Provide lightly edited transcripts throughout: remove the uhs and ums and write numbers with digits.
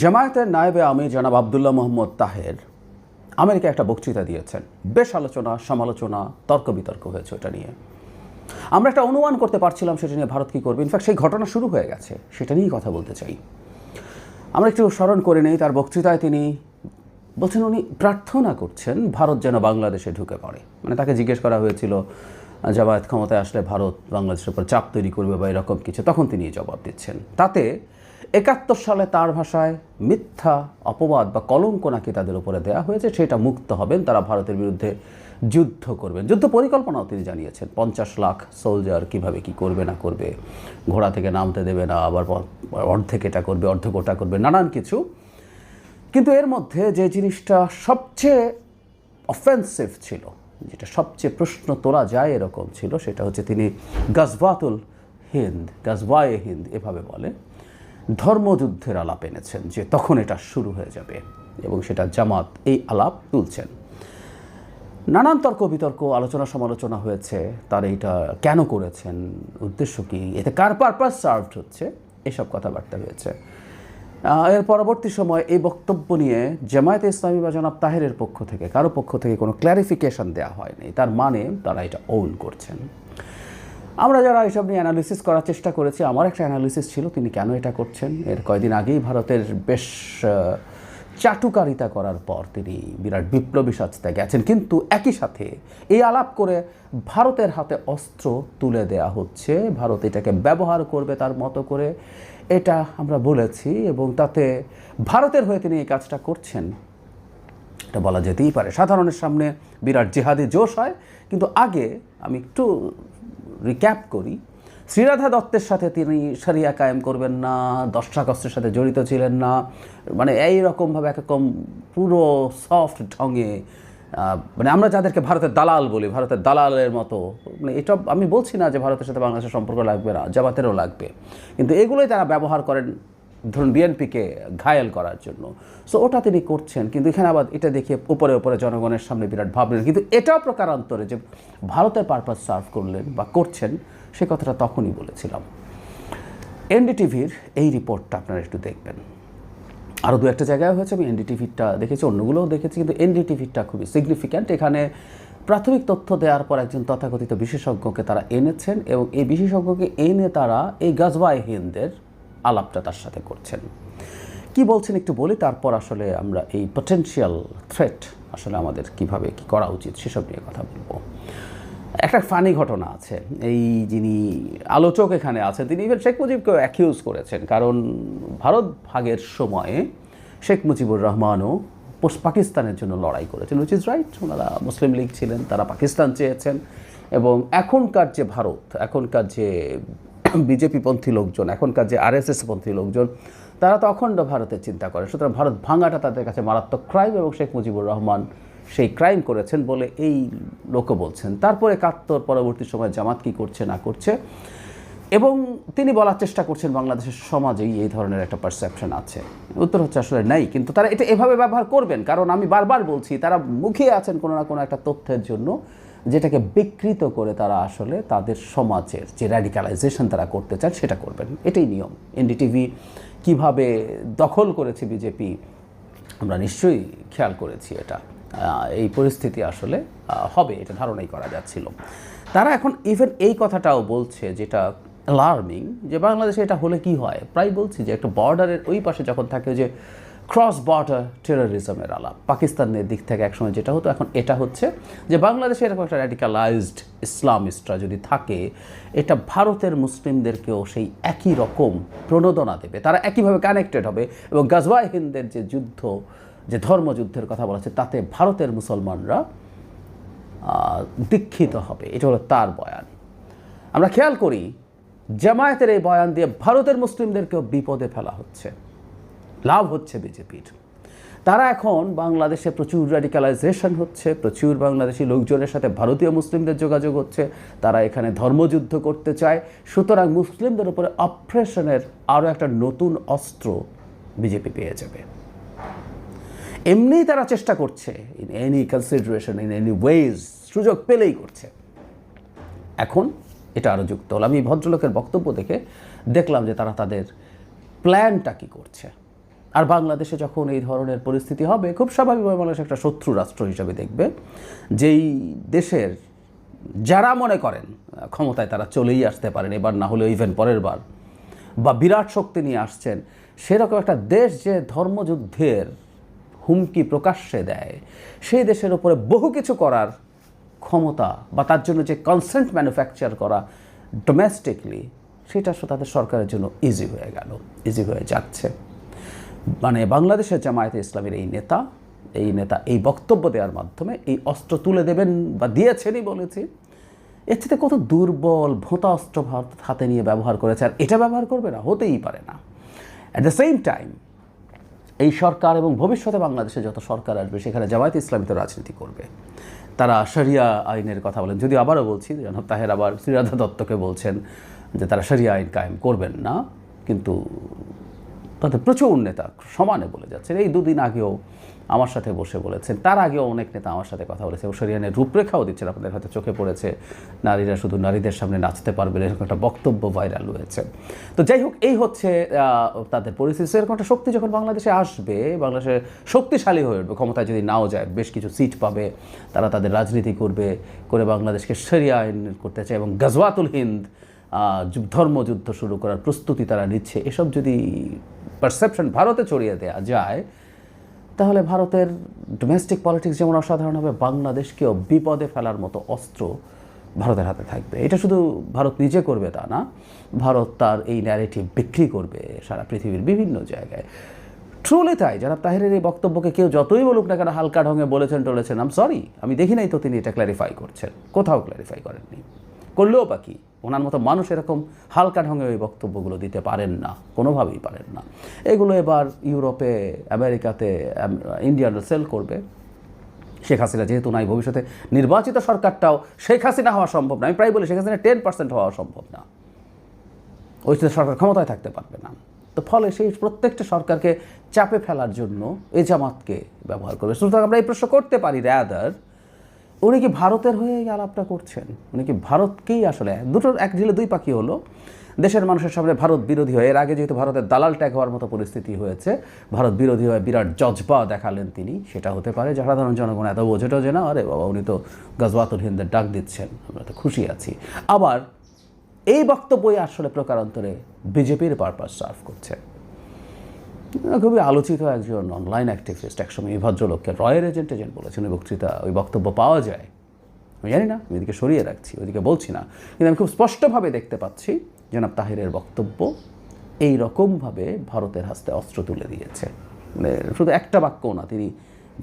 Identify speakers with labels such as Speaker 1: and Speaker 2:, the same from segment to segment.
Speaker 1: জামায়াতের নায়েবে আমির জনাব আবদুল্লাহ মোহাম্মদ তাহের আমেরিকায় একটা বক্তৃতা দিয়েছেন। বেশ আলোচনা সমালোচনা তর্ক বিতর্ক হয়েছে ওটা নিয়ে। আমরা একটা অনুমান করতে পারছিলাম সেটা নিয়ে ভারত কী করবে। ইনফ্যাক্ট সেই ঘটনা শুরু হয়ে গেছে, সেটা নিয়েই কথা বলতে চাই। আমরা একটু স্মরণ করে নেই, তার বক্তৃতায় তিনি বলছেন উনি প্রার্থনা করছেন ভারত যেন বাংলাদেশে ঢুকে পড়ে। মানে তাকে জিজ্ঞেস করা হয়েছিল জামায়াত ক্ষমতায় আসলে ভারত বাংলাদেশের উপর চাপ তৈরি করবে বা এরকম কিছু, তখন তিনি জবাব দিচ্ছেন। তাতে 71 সালে তার ভাষায় মিথ্যা অপবাদ বা কলঙ্ক নাকি তাদের উপরে দেওয়া হয়েছে, সেটা মুক্ত হবেন, তারা ভারতের বিরুদ্ধে যুদ্ধ করবেন। যুদ্ধ পরিকল্পনাও তিনি জানিয়েছেন, 50 লাখ সোলজার কীভাবে কী করবে না করবে, ঘোড়া থেকে নামতে দেবে না, আবার অর্ধেক এটা করবে অর্ধেক ওটা করবে, নানান কিছু। কিন্তু এর মধ্যে যে জিনিসটা সবচেয়ে অফেন্সিভ ছিল, যেটা সবচেয়ে প্রশ্ন তোলা যায় এরকম ছিল, সেটা হচ্ছে তিনি গাজওয়াতুল হিন্দ, গাজওয়ায়ে হিন্দ এভাবে বলে, ধর্মযুদ্ধের আলাপ এনেছেন, যে তখন এটা শুরু হয়ে যাবে, এবং সেটা জামাত এই আলাপ তুলছেন। নানান তর্ক বিতর্ক আলোচনা সমালোচনা হয়েছে, তার এইটা কেন করেছেন, উদ্দেশ্য কী, এতে কার পারপাস সার্ভড হচ্ছে, এসব কথাবার্তা হয়েছে। এর পরবর্তী সময় এই বক্তব্য নিয়ে জামায়াতে ইসলামী বা জনাব তাহেরের পক্ষ থেকে কারো পক্ষ থেকে কোনো ক্ল্যারিফিকেশন দেওয়া হয়নি। তার মানে তারা এটা ওন করছেন। আমরা যারা এসব নিয়ে অ্যানালিসিস করার চেষ্টা করেছি, আমার একটা অ্যানালিসিস ছিল তিনি কেন এটা করছেন। এর কয়েকদিন আগেই ভারতের বেশ চাটুকারিতা করার পর তিনি বিরাট বিপ্লবী সাজতে গেছেন, কিন্তু একই সাথে এই আলাপ করে ভারতের হাতে অস্ত্র তুলে দেয়া হচ্ছে, ভারত এটাকে ব্যবহার করবে তার মতো করে, এটা আমরা বলেছি। এবং তাতে ভারতের হয়ে তিনি এই কাজটা করছেন, এটা বলা যেতেই পারে। সাধারণের সামনে বিরাট জিহাদি জোশ হয়। কিন্তু আগে আমি একটু রিক্যাপ করি। শ্রীরাধা দত্তের সাথে তিনি শরিয়া কায়েম করবেন না, দশটাকস্তের সাথে জড়িত ছিলেন না, মানে এইরকমভাবে একরকম পুরো সফট ঢঙে, মানে আমরা যাদেরকে ভারতের দালাল বলি, ভারতের দালালের মতো, মানে এটা আমি বলছি না যে ভারতের সাথে বাংলাদেশের সম্পর্ক লাগবে না, জামাতেরও লাগবে, কিন্তু এগুলোই তারা ব্যবহার করেন ধরুন বিএনপিকে ঘায়েল করার জন্য। সো ওটা তিনি করছেন, কিন্তু এখানে আবার এটা দেখিয়ে উপরে উপরে জনগণের সামনে বিরাট ভাবলেন, কিন্তু এটাও প্রকারান্তরে যে ভারতের পারপাস সার্ভ করলেন বা করছেন, সে কথাটা তখনই বলেছিলাম। এনডিটিভির এই রিপোর্টটা আপনারা একটু দেখবেন। আরও দু একটা জায়গায় হয়েছে, আমি এনডিটিভিটা দেখেছি, অন্যগুলোও দেখেছি, কিন্তু এনডিটিভিটা খুবই সিগনিফিক্যান্ট। এখানে প্রাথমিক তথ্য দেওয়ার পর একজন তথাকথিত বিশেষজ্ঞকে তারা এনেছেন, এবং এই বিশেষজ্ঞকে এনে তারা এই গাজওয়ায়ে হিন্দের আলাপটা তার সাথে করছেন। কি বলছেন একটু বলি, তারপর আসলে আমরা এই পটেনশিয়াল থ্রেট আসলে আমাদের কিভাবে কি করা উচিত সেসব নিয়ে কথা বলবো। একটা ফানি ঘটনা আছে। এই যিনি আলোচক এখানে আছেন, তিনি ইভেন শেখ মুজিবকেও অ্যাকিউজ করেছেন, কারণ ভারত ভাগের সময়ে শেখ মুজিবুর রহমানও পাকিস্তানের জন্য লড়াই করেছেন, উইচ ইজ রাইট। ওনারা মুসলিম লীগ ছিলেন, তারা পাকিস্তান চেয়েছেন, এবং এখনকার যে ভারত, এখনকার যে বিজেপিপন্থী লোকজন, এখনকার যে আরএসএসপন্থী লোকজন, তারা তো অখণ্ড ভারতের চিন্তা করে। সুতরাং ভারত ভাঙাটা তাদের কাছে মারাত্মক ক্রাইম, এবং শেখ মুজিবুর রহমান সেই ক্রাইম করেছেন বলে এই লোকও বলছেন। তারপরে 71 পরবর্তী সময় জামাত কী করছে না করছে, এবং তিনি বলার চেষ্টা করছেন বাংলাদেশের সমাজেই এই ধরনের একটা পারসেপশন আছে। উত্তর হচ্ছে আসলে নেই, কিন্তু তারা এটা এভাবে ব্যবহার করবেন, কারণ আমি বারবার বলছি তারা মুখিয়ে আছেন কোনো না কোনো একটা তথ্যের জন্য, যেটাকে বিকৃত করে তারা আসলে তাদের সমাজের যে র্যাডিক্যালাইজেশন তারা করতে চান সেটা করবেন। এটাই নিয়ম। এনডিটিভি কীভাবে দখল করেছে বিজেপি, আমরা নিশ্চয়ই খেয়াল করেছি। এটা এই পরিস্থিতি আসলে হবে, এটা ধারণাই করা যাচ্ছিল। তারা এখন ইভেন এই কথাটাও বলছে, যেটা অ্যালার্মিং, যে বাংলাদেশে এটা হলে কি হয়। প্রায় বলছি যে একটা বর্ডারের ওই পাশে যখন থাকে যে ক্রস বর্ডার টেরোরিজমের আলাপ, পাকিস্তানের দিক থেকে একসময় যেটা হতো, এখন এটা হচ্ছে যে বাংলাদেশে এরকম একটা র্যাডিক্যালাইজড ইসলামিস্টরা যদি থাকে, এটা ভারতের মুসলিমদেরকেও সেই একই রকম প্রণোদনা দেবে, তারা একইভাবে কানেক্টেড হবে। এবং গাজওয়ায়ে হিন্দের যে যুদ্ধ, যে ধর্মযুদ্ধের কথা বলা হচ্ছে, তাতে ভারতের মুসলমানরা দীক্ষিত হবে। এটা হলো তার বয়ান। আমরা খেয়াল করি জামায়াতের এই বয়ান দিয়ে ভারতের মুসলিমদেরকেও বিপদে ফেলা হচ্ছে, লাভ হচ্ছে বিজেপির। তারা এখন বাংলাদেশে প্রচুর র্যাডিক্যালাইজেশন হচ্ছে, প্রচুর বাংলাদেশি লোকজনের সাথে ভারতীয় মুসলিমদের যোগাযোগ হচ্ছে, তারা এখানে ধর্মযুদ্ধ করতে চায়। সুতরাং মুসলিমদের উপরে অপ্রেশনের আরও একটা নতুন অস্ত্র বিজেপি পেয়ে যাবে। এমনিই তারা চেষ্টা করছে, in any consideration, in any ways, সুযোগ পেলেই করছে। এখন এটা আরও যুক্ত হল। আমি ভদ্রলোকের বক্তব্য দেখে দেখলাম যে তারা তাদের প্ল্যানটা কী করছে। আর বাংলাদেশে যখন এই ধরনের পরিস্থিতি হবে, খুব স্বাভাবিকভাবে বাংলাদেশ একটা শত্রু রাষ্ট্র হিসাবে দেখবে, যেই দেশের যারা মনে করেন ক্ষমতায় তারা চলেই আসতে পারেন এবার, না হলেও ইভেন পরের বার, বা বিরাট শক্তি নিয়ে আসছেন, সেরকম একটা দেশ যে ধর্মযুদ্ধের হুমকি প্রকাশ্যে দেয়, সেই দেশের উপরে বহু কিছু করার ক্ষমতা বা তার জন্য যে কনসেন্ট ম্যানুফ্যাকচার করা ডোমেস্টিকলি, সেটা তাদের সরকারের জন্য ইজি হয়ে গেল, ইজি হয়ে যাচ্ছে। মানে বাংলাদেশের জামায়াতে ইসলামীর এই নেতা এই বক্তব্য দেওয়ার মাধ্যমে এই অস্ত্র তুলে দেবেন বা দিয়েছেনই বলেছি, এর চেয়ে কত দুর্বল ভোঁতা অস্ত্র ভারত হাতে নিয়ে ব্যবহার করেছে, আর এটা ব্যবহার করবে না, হতেই পারে না। অ্যাট দ্য সেম টাইম এই সরকার এবং ভবিষ্যতে বাংলাদেশে যত সরকার আসবে, সেখানে জামায়াতে ইসলামী তো রাজনীতি করবে, তারা শরিয়া আইনের কথা বলেন। যদি আবারও বলছি, জনাব তাহের আবার শ্রীরাধা দত্তকে বলছেন যে তারা শরিয়া আইন কায়েম করবেন না, কিন্তু তাদের প্রচুর নেতা সমানে বলে যাচ্ছেন। এই দুদিন আগেও আমার সাথে বসে বলেছেন, তার আগেও অনেক নেতা আমার সাথে কথা বলেছে এবং শরিয়া আইনের রূপরেখাও দিচ্ছেন। আপনাদের হয়তো চোখে পড়েছে, নারীরা শুধু নারীদের সামনে নাচতে পারবে, এরকম একটা বক্তব্য ভাইরাল হয়েছে। তো যাই হোক, এই হচ্ছে তাদের পরিস্থিতি। এরকম একটা শক্তি যখন বাংলাদেশে আসবে, বাংলাদেশে শক্তিশালী হয়ে উঠবে, ক্ষমতায় যদি নাও যায়, বেশ কিছু সিট পাবে, তারা তাদের রাজনীতি করে বাংলাদেশকে শরিয়া আইন করতে চায় এবং গাজওয়াতুল হিন্দ ধর্মযুদ্ধ শুরু করার প্রস্তুতি তারা নিচ্ছে। এসব যদি পারসেপশন ভারতে ছড়িয়ে দেওয়া যায়, তাহলে ভারতের ডোমেস্টিক পলিটিক্স যেমন অসাধারণ হবে, বাংলাদেশকেও বিপদে ফেলার মতো অস্ত্র ভারতের হাতে থাকবে। এটা শুধু ভারত নিজে করবে তা না, ভারত তার এই ন্যারেটিভ বিক্রি করবে সারা পৃথিবীর বিভিন্ন জায়গায়। ট্রুলি তাই। জনাব তাহেরের এই বক্তব্যকে কেউ যতই বলুক না কেন, হালকা ঢঙে বলেছেন টলেছেন, সরি, আমি দেখি নাই তো তিনি এটা ক্ল্যারিফাই করছেন, কোথাও ক্ল্যারিফাই করেননি। করলেও বা কি, ওনার মতো মানুষ এরকম হালকা ঢঙে ওই বক্তব্যগুলো দিতে পারেন না, কোনোভাবেই পারেন না। এগুলো এবার ইউরোপে, আমেরিকাতে ইন্ডিয়ানরা সেল করবে। শেখ হাসিনা যেহেতু নাই, ভবিষ্যতে নির্বাচিত সরকারটাও শেখ হাসিনা হওয়া সম্ভব না। আমি প্রায় বলি, শেখ হাসিনা 10% হওয়া সম্ভব না, ওই সরকার ক্ষমতায় থাকতে পারবে না। তো ফলে সেই প্রত্যেকটা সরকারকে চাপে ফেলার জন্য এই জামাতকে ব্যবহার করবে। সুতরাং আমরা এই প্রশ্ন করতে পারি, র্যাদার উনি কি ভারতের হয়ে আলাপটা করছেন? উনি কি ভারতকেই আসলে, দুটোর এক ঢিলে দুই পাখি হলো, দেশের মানুষের সামনে ভারত বিরোধী হয়ে, এর আগে যেহেতু ভারতের দালাল ট্যাগ হওয়ার মতো পরিস্থিতি হয়েছে, ভারত বিরোধী হয়ে বিরাট জজবা দেখালেন তিনি। সেটা হতে পারে সাধারণ জনগণ এত বোঝে টোঝে না, আরে বাবা উনি তো গাজওয়াতুল হিন্দের ডাক দিচ্ছেন, আমরা তো খুশি আছি। আবার এই বক্তব্যই আসলে প্রকারান্তরে বিজেপির পারপাস সার্ভ করছে। খুবই আলোচিত একজন অনলাইন অ্যাক্টিভিস্ট একসময় এই ভদ্রলোককে রয়ের এজেন্ট বলেছেন, ওই বক্তৃতা, ওই বক্তব্য পাওয়া যায়। আমি জানি না, আমি এদিকে সরিয়ে রাখছি, ওইদিকে বলছি না, কিন্তু আমি খুব স্পষ্টভাবে দেখতে পাচ্ছি জনাব তাহেরের বক্তব্য এই রকমভাবে ভারতের হাতে অস্ত্র তুলে দিয়েছে। মানে শুধু একটা বাক্যও না, তিনি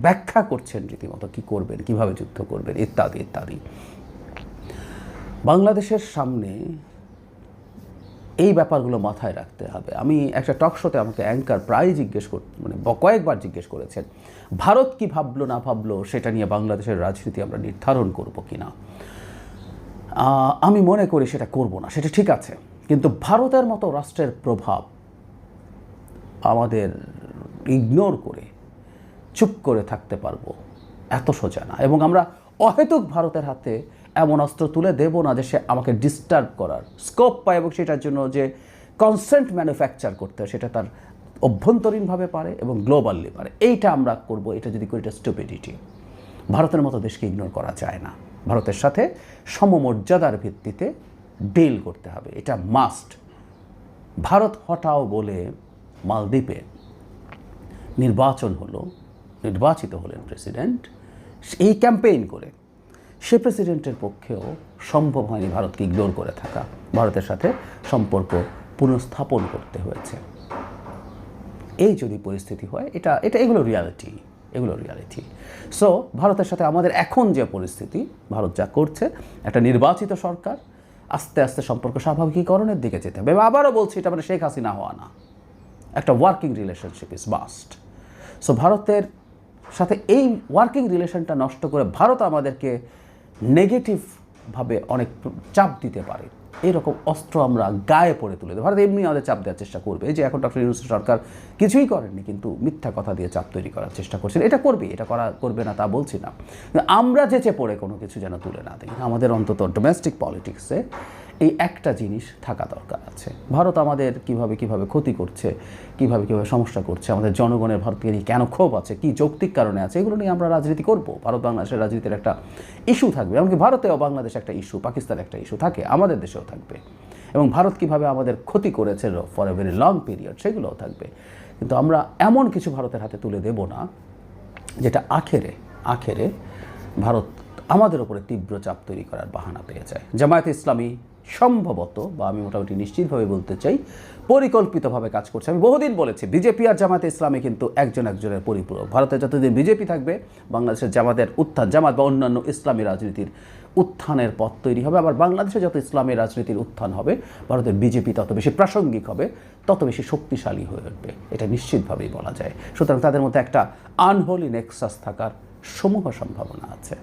Speaker 1: ব্যাখ্যা করছেন রীতিমতো কী করবেন, কীভাবে যুদ্ধ করবেন, ইত্যাদি ইত্যাদি। বাংলাদেশের সামনে এই ব্যাপারগুলো মাথায় রাখতে হবে। আমি একটা টক শোতে আমাকে অ্যাঙ্কার প্রায় কয়েকবার জিজ্ঞেস করেছেন, ভারত কি ভাবলো না ভাবলো সেটা নিয়ে বাংলাদেশের রাজনীতি আমরা নির্ধারণ করব কি না। আমি মনে করি সেটা করব না, সেটা ঠিক আছে, কিন্তু ভারতের মতো রাষ্ট্রের প্রভাব আমাদের ইগনোর করে চুপ করে থাকতে পারবো এত সোজা না। এবং আমরা অহেতুক ভারতের হাতে এমন অস্ত্র তুলে দেব না যে সে আমাকে ডিস্টার্ব করার স্কোপ পায়, এবং সেটার জন্য যে কনসেন্ট ম্যানুফ্যাকচার করতে হয় সেটা তার অভ্যন্তরীণভাবে পারে এবং গ্লোবালি পারে। এইটা আমরা করব, এটা যদি করি এটা স্টুপিডিটি। ভারতের মতো দেশকে ইগনোর করা যায় না, ভারতের সাথে সমমর্যাদার ভিত্তিতে ডিল করতে হবে, এটা মাস্ট। ভারত হটাও বলে মালদ্বীপে নির্বাচিত হলেন প্রেসিডেন্ট, এই ক্যাম্পেইন করে সে প্রেসিডেন্টের পক্ষেও সম্ভব হয়নি ভারতকে ইগনোর করে থাকা, ভারতের সাথে সম্পর্ক পুনঃস্থাপন করতে হয়েছে। এই যদি পরিস্থিতি হয়, এগুলো রিয়ালিটি। সো ভারতের সাথে আমাদের এখন যে পরিস্থিতি, ভারত যা করছে, একটা নির্বাচিত সরকার, আস্তে আস্তে সম্পর্ক স্বাভাবিকীকরণের দিকে যেতে হবে। আবারও বলছি, এটা মানে শেখ হাসিনা হওয়া না, একটা working relationship is must. So ভারতের সাথে এই ওয়ার্কিং রিলেশনটা নষ্ট করে ভারত আমাদেরকে নেগেটিভভাবে অনেক চাপ দিতে পারে, এরকম অস্ত্র আমরা গায়ে পড়ে তুলে দেবো। ভারত এমনি আমাদের চাপ দেওয়ার চেষ্টা করবে, যে এখন ডক্টর ইউনূস সরকার কিছুই করেননি, কিন্তু মিথ্যা কথা দিয়ে চাপ তৈরি করার চেষ্টা করছেন। এটা করবে না তা বলছি না, আমরা যেচে পড়ে কোনো কিছু যেন তুলে না দিই। আমাদের অন্তত ডোমেস্টিক পলিটিক্সে এই একটা জিনিস থাকা দরকার আছে। ভারত আমাদের কিভাবে ক্ষতি করছে, কিভাবে সমস্যা করছে, আমাদের জনগণের ভারতকে নিয়ে কেন ক্ষোভ আছে, কি যৌক্তিক কারণে আছে, এগুলো নিয়ে আমরা রাজনীতি করব। ভারত বাংলাদেশের রাজনীতির একটা ইস্যু থাকবে, এমনকি ভারতেও বাংলাদেশ একটা ইস্যু, পাকিস্তানের একটা ইস্যু থাকে, আমাদের দেশেও থাকবে। এবং ভারত কিভাবে আমাদের ক্ষতি করেছে for a very long period, সেগুলোও থাকবে। কিন্তু আমরা এমন কিছু ভারতের হাতে তুলে দেব না যেটা আখেরে ভারত আমাদের উপরে তীব্র চাপ তৈরি করার বাহানা পেয়ে যায়। জামায়াতে ইসলামী সম্ভবত, বা আমি মোটামুটি নিশ্চিতভাবে বলতে চাই, পরিকল্পিতভাবে কাজ করছে। আমি বহুদিন বলেছি বিজেপি আর জামায়াতে ইসলামী কিন্তু একজনের পরিপূরক। ভারতে যতদিন বিজেপি থাকবে, বাংলাদেশের জামাত বা অন্যান্য ইসলামী রাজনীতির উত্থানের পথ তৈরি হবে। আবার বাংলাদেশে যত ইসলামী রাজনীতির উত্থান হবে, ভারতের বিজেপি তত বেশি প্রাসঙ্গিক হবে, তত বেশি শক্তিশালী হয়ে উঠবে, এটা নিশ্চিতভাবেই বলা যায়। সুতরাং তাদের মধ্যে একটা আনহোলি নেক্সাস থাকার সমূহ সম্ভাবনা আছে।